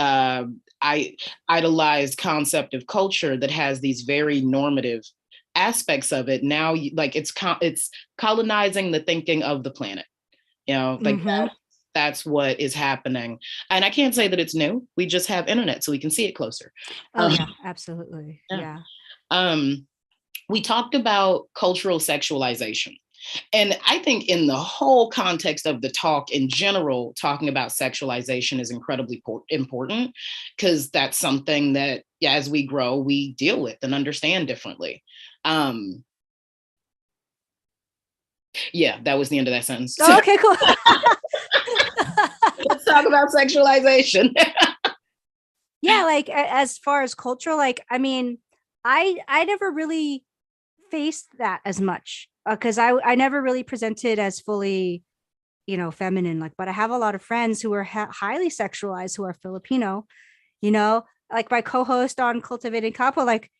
idolized concept of culture that has these very normative aspects of it. Now, like it's colonizing the thinking of the planet, you know, like that's what is happening. And I can't say that it's new. We just have internet so we can see it closer. Oh, yeah, absolutely. Yeah. We talked about cultural sexualization. And I think in the whole context of the talk in general, talking about sexualization is incredibly important because that's something that as we grow, we deal with and understand differently. Yeah, that was the end of that sentence. Oh, okay, cool. Let's talk about sexualization. Yeah, like as far as cultural, like, I mean, I never really faced that as much because I never really presented as fully feminine, like, but I have a lot of friends who are highly sexualized, who are Filipino, like my co-host on Cultivating Kapwa, like,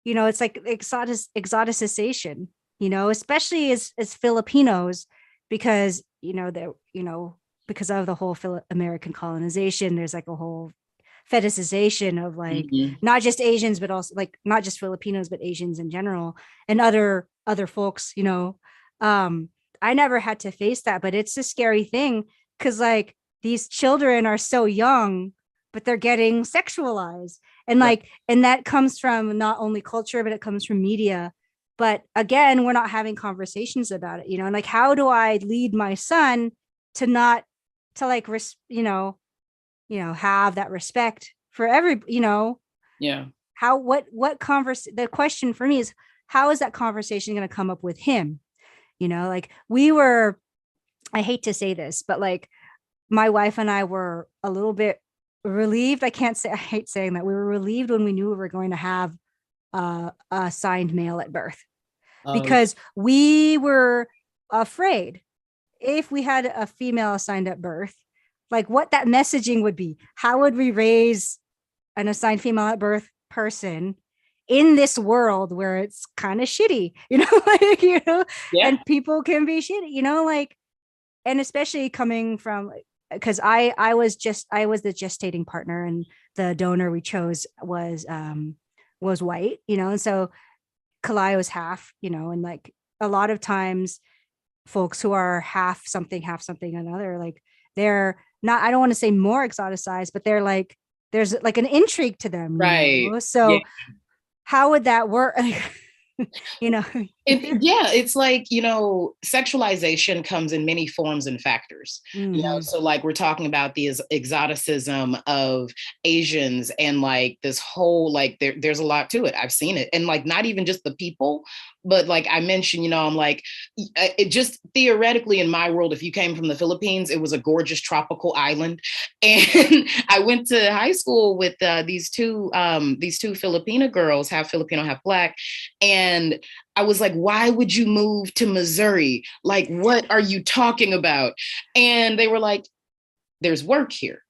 it's like exoticization, especially as Filipinos, because, they're, because of the whole American colonization, there's like a whole fetishization of like not just Asians, but also like not just Filipinos, but Asians in general and other folks, I never had to face that, but it's a scary thing because like these children are so young, but they're getting sexualized. And like, and that comes from not only culture, but it comes from media. But again, we're not having conversations about it, and like, how do I lead my son to not, to like, have that respect for every, how, what the question for me is, how is that conversation going to come up with him? Like I hate to say this, but like my wife and I were a little bit relieved. I hate saying that. We were relieved when we knew we were going to have a assigned male at birth, because we were afraid if we had a female assigned at birth, like what that messaging would be. How would we raise an assigned female at birth person in this world where it's kind of shitty, and people can be shitty, like, and especially coming from, because I was the gestating partner, and the donor we chose was white, and so Kalai was half, and like a lot of times folks who are half something another, like they're not, I don't want to say more exoticized, but they're like, there's like an intrigue to them, right? So how would that work? It's like, sexualization comes in many forms and factors, so like we're talking about the exoticism of Asians, and like this whole, like there's a lot to it. I've seen it. And like, not even just the people, but like I mentioned, I'm like, it just theoretically in my world, if you came from the Philippines, it was a gorgeous tropical island. And I went to high school with these two Filipino girls, half Filipino, half Black. And I was like, why would you move to Missouri? Like, what are you talking about? And they were like, there's work here.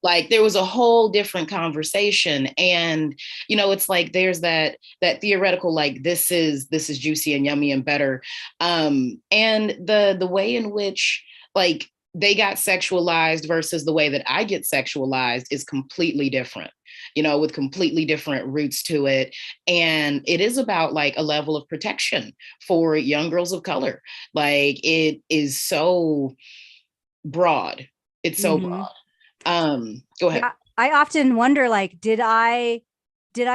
Like there was a whole different conversation. And, it's like, there's that theoretical, like, this is juicy and yummy and better. And the way in which like they got sexualized versus the way that I get sexualized is completely different, with completely different roots to it. And it is about like a level of protection for young girls of color. Like it is so broad. It's so broad. Go ahead. Yeah, I often wonder, like, did I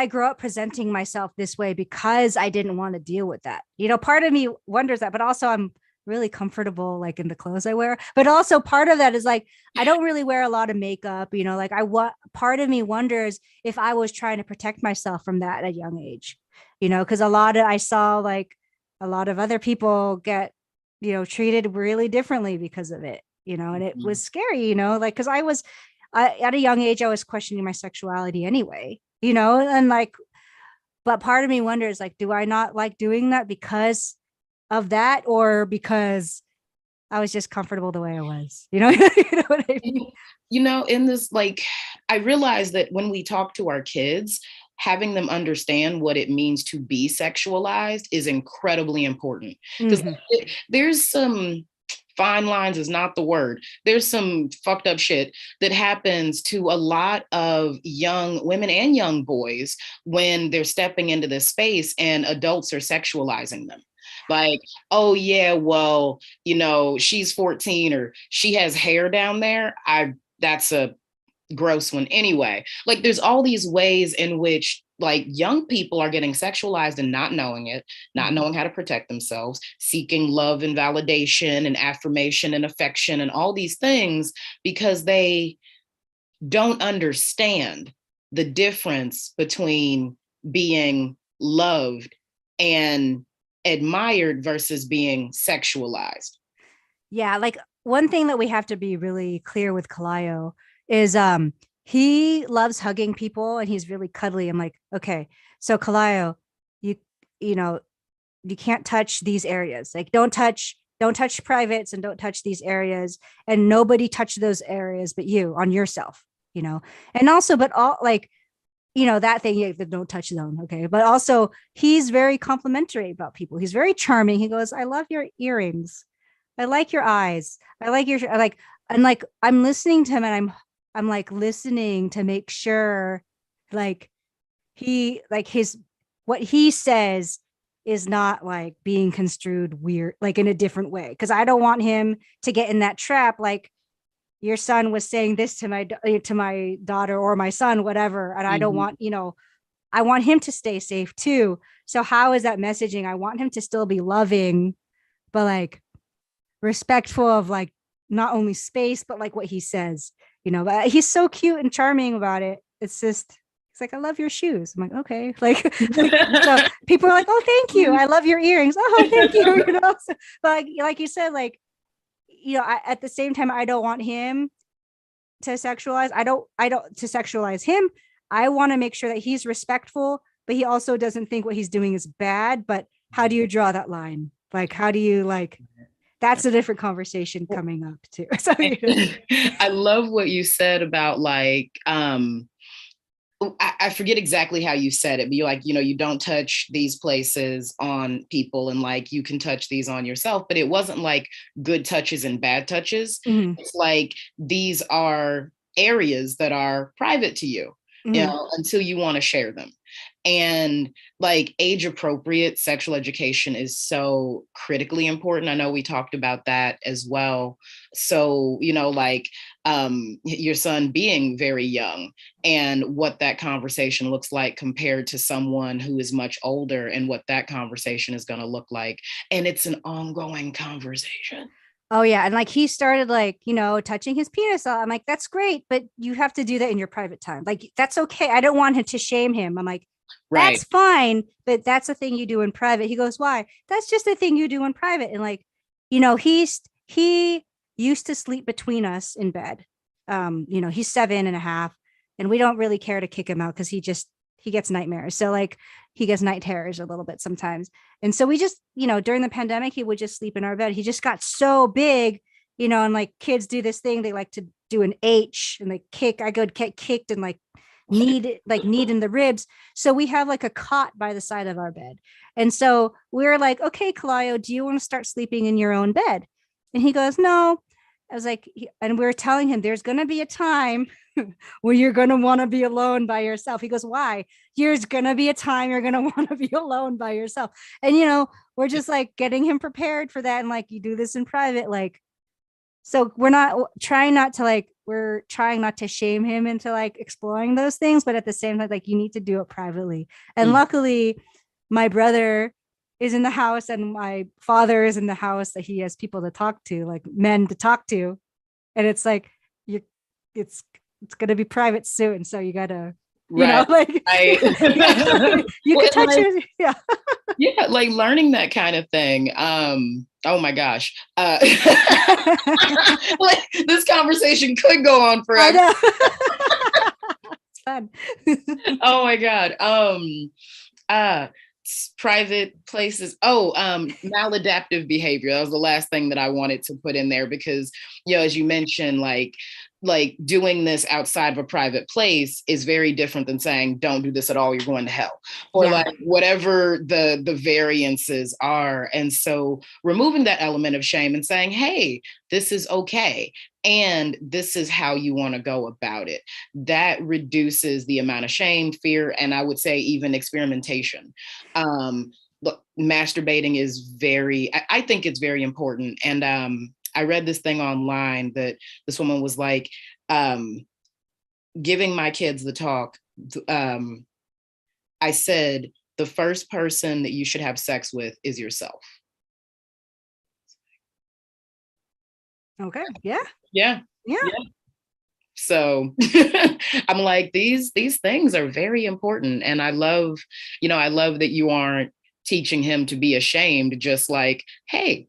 grow up presenting myself this way because I didn't want to deal with that? Part of me wonders that, but also I'm really comfortable like in the clothes I wear. But also part of that is like, I don't really wear a lot of makeup, like part of me wonders if I was trying to protect myself from that at a young age, because I saw like a lot of other people get, treated really differently because of it, and it was scary, like, because at a young age, I was questioning my sexuality anyway, and like, but part of me wonders, like, do I not like doing that because of that, or because I was just comfortable the way I was, you know what I mean? In this, like, I realized that when we talk to our kids, having them understand what it means to be sexualized is incredibly important, because there's some fine lines is not the word. There's some fucked up shit that happens to a lot of young women and young boys when they're stepping into this space and adults are sexualizing them. Like, oh yeah, well, she's 14 or she has hair down there. That's a gross one anyway. Like there's all these ways in which like young people are getting sexualized and not knowing it, not knowing how to protect themselves, seeking love and validation and affirmation and affection and all these things because they don't understand the difference between being loved and admired versus being sexualized. Yeah, like one thing that we have to be really clear with Kalayo is he loves hugging people and he's really cuddly. I'm like, okay, so Kalayo, you can't touch these areas. Like don't touch don't touch privates and don't touch these areas, and nobody touch those areas but you on yourself, and also, but all like, that thing, yeah, the don't touch zone. Okay. But also he's very complimentary about people. He's very charming. He goes, I love your earrings. I like your eyes. I like your, I like, and like, I'm listening to him, and I'm like listening to make sure like what he says is not like being construed weird, like in a different way. Cause I don't want him to get in that trap. Like, your son was saying this to my daughter or my son, whatever. And I don't want, I want him to stay safe too. So how is that messaging? I want him to still be loving, but like respectful of like not only space, but like what he says, but he's so cute and charming about it. It's like, I love your shoes. I'm like, okay. Like, so people are like, oh, thank you. I love your earrings. Oh, thank you. So, but like you said, like, at the same time, I don't want him to sexualize. I don't to sexualize him. I want to make sure that he's respectful, but he also doesn't think what he's doing is bad. But how do you draw that line? Like, how do you like, that's a different conversation coming up too. So, I love what you said about like, I forget exactly how you said it, but you're like, you don't touch these places on people, and like you can touch these on yourself, but it wasn't like good touches and bad touches. Mm-hmm. It's like these are areas that are private to you, mm-hmm. Until you want to share them. And like age appropriate sexual education is so critically important. I know we talked about that as well. So, like your son being very young and what that conversation looks like compared to someone who is much older, and what that conversation is going to look like. And it's an ongoing conversation. Oh yeah. And like he started like, touching his penis. I'm like, that's great, but you have to do that in your private time. Like, that's okay. I don't want him to shame him. I'm like, that's fine, but that's a thing you do in private. He goes, why? That's just a thing you do in private. And like, he used to sleep between us in bed. He's 7.5, and we don't really care to kick him out because he gets nightmares. So like he gets night terrors a little bit sometimes. And so we just, during the pandemic, he would just sleep in our bed. He just got so big, and like kids do this thing. They like to do an H and they kick. I go get kicked and like knee in the ribs. So we have like a cot by the side of our bed. And so we're like, okay, Kalayo, do you want to start sleeping in your own bed? And he goes, no. I was like, and we were telling him there's going to be a time where you're going to want to be alone by yourself. He goes, why? There's going to be a time you're going to want to be alone by yourself. And, we're just like getting him prepared for that. And like, you do this in private, like, so we're trying not to shame him into like exploring those things, but at the same time, like you need to do it privately. And luckily my brother is in the house and my father is in the house, that he has people to talk to, like men to talk to. And it's like, it's going to be private soon. So you gotta, like you can touch it. Yeah. Yeah. Like learning that kind of thing. Oh my gosh. Like this conversation could go on forever. It's fun. Oh my God. Private places. Maladaptive behavior. That was the last thing that I wanted to put in there, because, as you mentioned, like doing this outside of a private place is very different than saying, don't do this at all, you're going to hell, or like whatever the variances are. And so removing that element of shame and saying, hey, this is okay, and this is how you want to go about it, that reduces the amount of shame, fear, and I would say even experimentation. Look, masturbating is I think it's very important. And I read this thing online that this woman was like, giving my kids the talk. I said, the first person that you should have sex with is yourself. Okay. Yeah. Yeah. Yeah. Yeah. So I'm like, these things are very important. And I love that you aren't teaching him to be ashamed, just like, hey,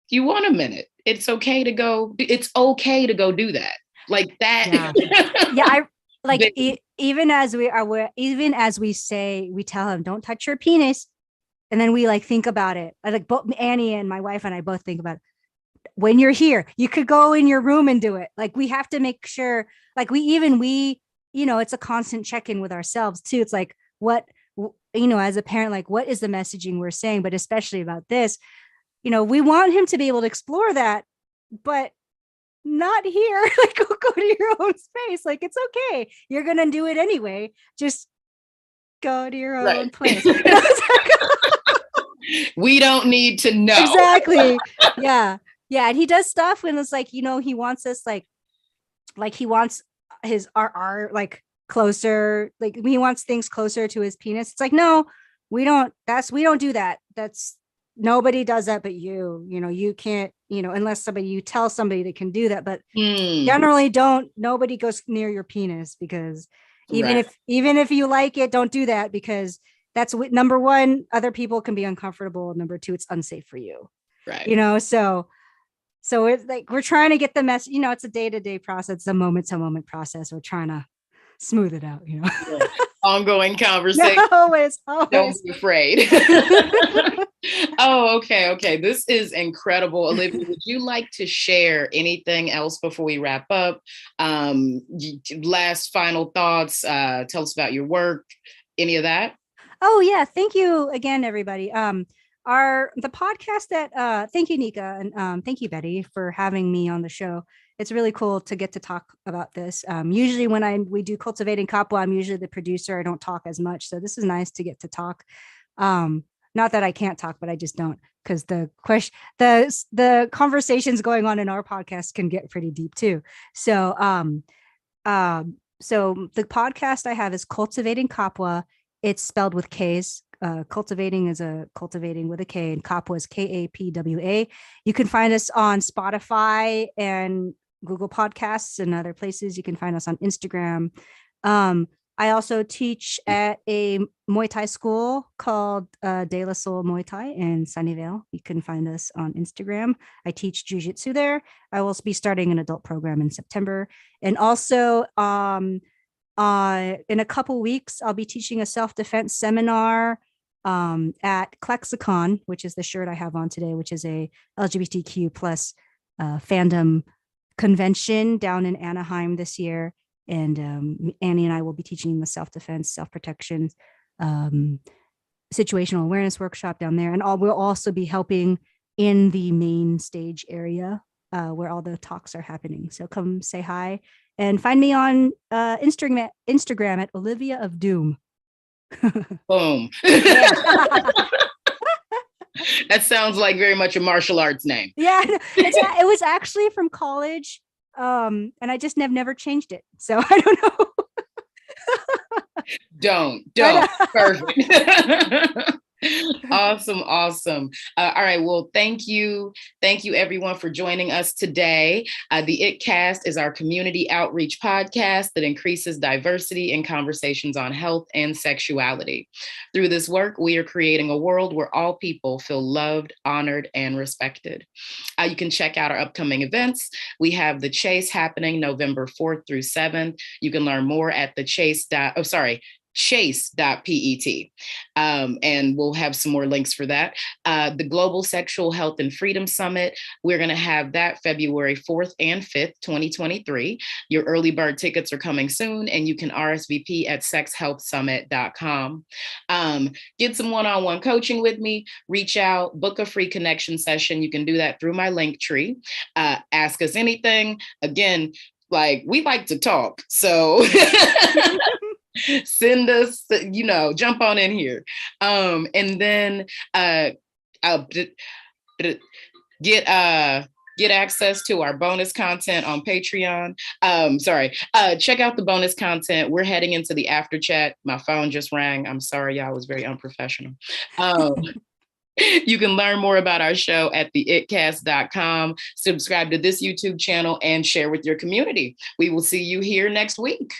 you want a minute, it's okay to go do that, like that. Yeah. I like even as we say, we tell him, don't touch your penis. And then we like think about it. I like both Annie and my wife and I both think about it. When you're here, you could go in your room and do it. Like we have to make sure, like it's a constant check-in with ourselves too. It's like, what, as a parent, like what is the messaging we're saying, but especially about this, we want him to be able to explore that, but not here. Like go to your own space. Like it's okay. You're going to do it anyway. Just go to your own place. We don't need to know. Exactly. Yeah. Yeah. And he does stuff when it's like, he wants us like he wants our like closer, like he wants things closer to his penis. It's like, no, we don't do that. That's nobody does that but you can't, unless you tell somebody that can do that, but generally nobody goes near your penis, because even if you like it, don't do that, because that's number one, other people can be uncomfortable. Number two, it's unsafe for you. Right. So it's like, we're trying to get the mess, it's a day-to-day process. It's a moment-to-moment process. We're trying to smooth it out, Yeah. Ongoing conversation. Always. Don't be afraid. Oh, okay. This is incredible. Olivia, would you like to share anything else before we wrap up? Last final thoughts, tell us about your work, any of that? Oh yeah. Thank you again, everybody. The podcast that thank you, Nika, and thank you, Betty, for having me on the show. It's really cool to get to talk about this. Usually when we do Cultivating Kapwa, I'm usually the producer. I don't talk as much. So this is nice to get to talk. Not that I can't talk, but I just don't, because the conversations going on in our podcast can get pretty deep too. So so the podcast I have is Cultivating Kapwa. It's spelled with K's. Cultivating is cultivating with a K, and Kapwa is Kapwa. You can find us on Spotify and Google Podcasts and other places. You can find us on Instagram. I also teach at a Muay Thai school called De La Soul Muay Thai in Sunnyvale. You can find us on Instagram. I teach jiu-jitsu there. I will be starting an adult program in September. And also in a couple weeks, I'll be teaching a self-defense seminar at Klexicon, which is the shirt I have on today, which is a LGBTQ plus fandom convention down in Anaheim this year. And Annie and I will be teaching the self-defense, self-protection, situational awareness workshop down there. And we'll also be helping in the main stage area where all the talks are happening. So come say hi and find me on Instagram at Olivia of Doom. Boom. That sounds like very much a martial arts name. Yeah, it was actually from college. And I just never changed it. So I don't know. Don't. Perfect. Awesome. All right. Well, thank you everyone for joining us today. The ItCast is our community outreach podcast that increases diversity in conversations on health and sexuality. Through this work, we are creating a world where all people feel loved, honored, and respected. You can check out our upcoming events. We have the Chase happening November 4th through 7th. You can learn more at chase.pet. And we'll have some more links for that. The Global Sexual Health and Freedom Summit, we're going to have that February 4th and 5th, 2023. Your early bird tickets are coming soon, and you can RSVP at sexhealthsummit.com. Get some one-on-one coaching with me, reach out, book a free connection session. You can do that through my link tree. Ask us anything. Again, we like to talk. So send us, jump on in here. And then I'll get access to our bonus content on Patreon. Check out the bonus content. We're heading into the after chat. My phone just rang. I'm sorry, y'all, was very unprofessional. You can learn more about our show at theitcast.com. Subscribe to this YouTube channel and share with your community. We will see you here next week.